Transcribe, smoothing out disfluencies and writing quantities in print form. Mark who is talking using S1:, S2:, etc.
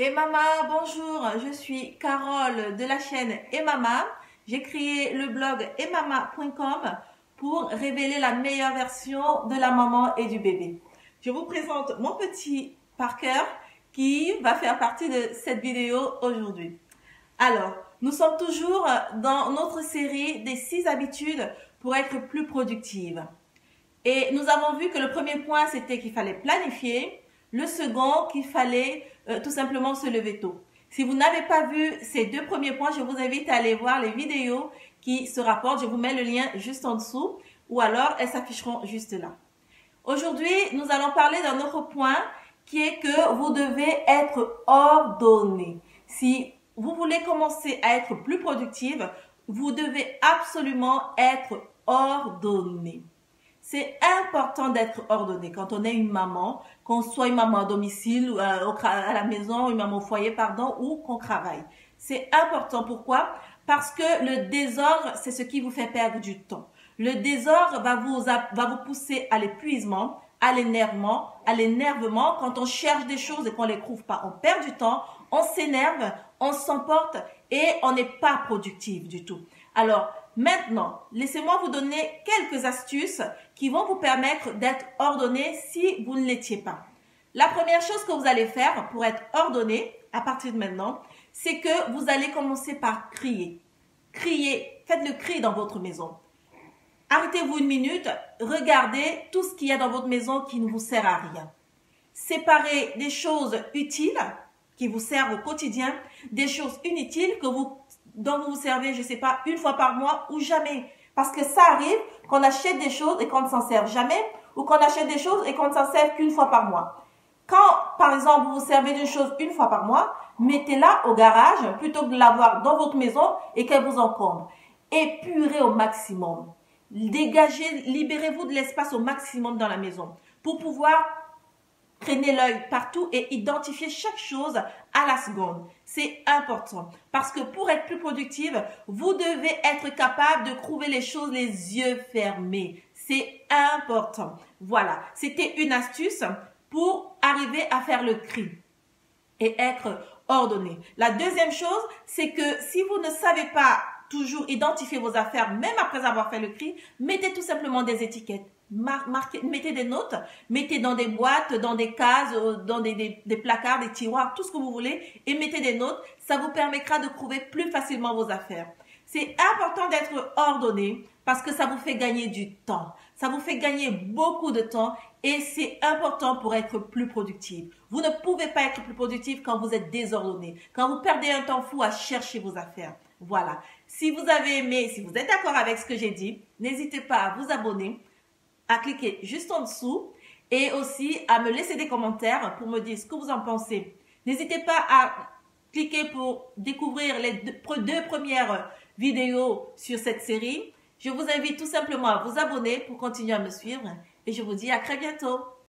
S1: Et Mama, bonjour, je suis Carole de la chaîne Et Mama. J'ai créé le blog emama.com pour révéler la meilleure version de la maman et du bébé. Je vous présente mon petit Parker qui va faire partie de cette vidéo aujourd'hui. Alors, nous sommes toujours dans notre série des 6 habitudes pour être plus productive. Et nous avons vu que le premier point, c'était qu'il fallait planifier. Le second, qu'il fallait tout simplement se lever tôt. Si vous n'avez pas vu ces deux premiers points, je vous invite à aller voir les vidéos qui se rapportent. Je vous mets le lien juste en dessous ou alors elles s'afficheront juste là. Aujourd'hui, nous allons parler d'un autre point qui est que vous devez être ordonné. Si vous voulez commencer à être plus productive, vous devez absolument être ordonné. C'est important d'être ordonné quand on est une maman, qu'on soit une maman à domicile, à la maison, une maman au foyer, pardon, ou qu'on travaille. C'est important. Pourquoi? Parce que le désordre, c'est ce qui vous fait perdre du temps. Le désordre va vous pousser à l'épuisement, à l'énervement. Quand on cherche des choses et qu'on ne les trouve pas, on perd du temps, on s'énerve, on s'emporte et on n'est pas productif du tout. Alors, maintenant, laissez-moi vous donner quelques astuces qui vont vous permettre d'être ordonné si vous ne l'étiez pas. La première chose que vous allez faire pour être ordonné à partir de maintenant, c'est que vous allez commencer par crier. Criez, faites le cri dans votre maison. Arrêtez-vous une minute, regardez tout ce qu'il y a dans votre maison qui ne vous sert à rien. Séparez des choses utiles qui vous servent au quotidien, des choses inutiles dont vous vous servez, je ne sais pas, une fois par mois ou jamais. Parce que ça arrive qu'on achète des choses et qu'on ne s'en serve jamais, ou qu'on achète des choses et qu'on ne s'en serve qu'une fois par mois. Quand, par exemple, vous vous servez d'une chose une fois par mois, mettez-la au garage plutôt que de l'avoir dans votre maison et qu'elle vous encombre. Épurez au maximum. Dégagez, libérez-vous de l'espace au maximum dans la maison pour pouvoir traîner l'œil partout et identifier chaque chose à la seconde. C'est important parce que pour être plus productive, vous devez être capable de trouver les choses les yeux fermés. C'est important. Voilà, c'était une astuce pour arriver à faire le tri et être ordonné. La deuxième chose, c'est que si vous ne savez pas toujours identifier vos affaires, même après avoir fait le tri, mettez tout simplement des étiquettes. Mettez des notes, mettez dans des boîtes, dans des cases, dans des placards, des tiroirs, tout ce que vous voulez, et mettez des notes. Ça vous permettra de trouver plus facilement vos affaires. C'est important d'être ordonné parce que ça vous fait gagner du temps. Ça vous fait gagner beaucoup de temps et c'est important pour être plus productif. Vous ne pouvez pas être plus productif quand vous êtes désordonné, quand vous perdez un temps fou à chercher vos affaires. Voilà. Si vous avez aimé, si vous êtes d'accord avec ce que j'ai dit, n'hésitez pas à vous abonner, à cliquer juste en dessous et aussi à me laisser des commentaires pour me dire ce que vous en pensez. N'hésitez pas à cliquer pour découvrir les deux premières vidéos sur cette série. Je vous invite tout simplement à vous abonner pour continuer à me suivre et je vous dis à très bientôt.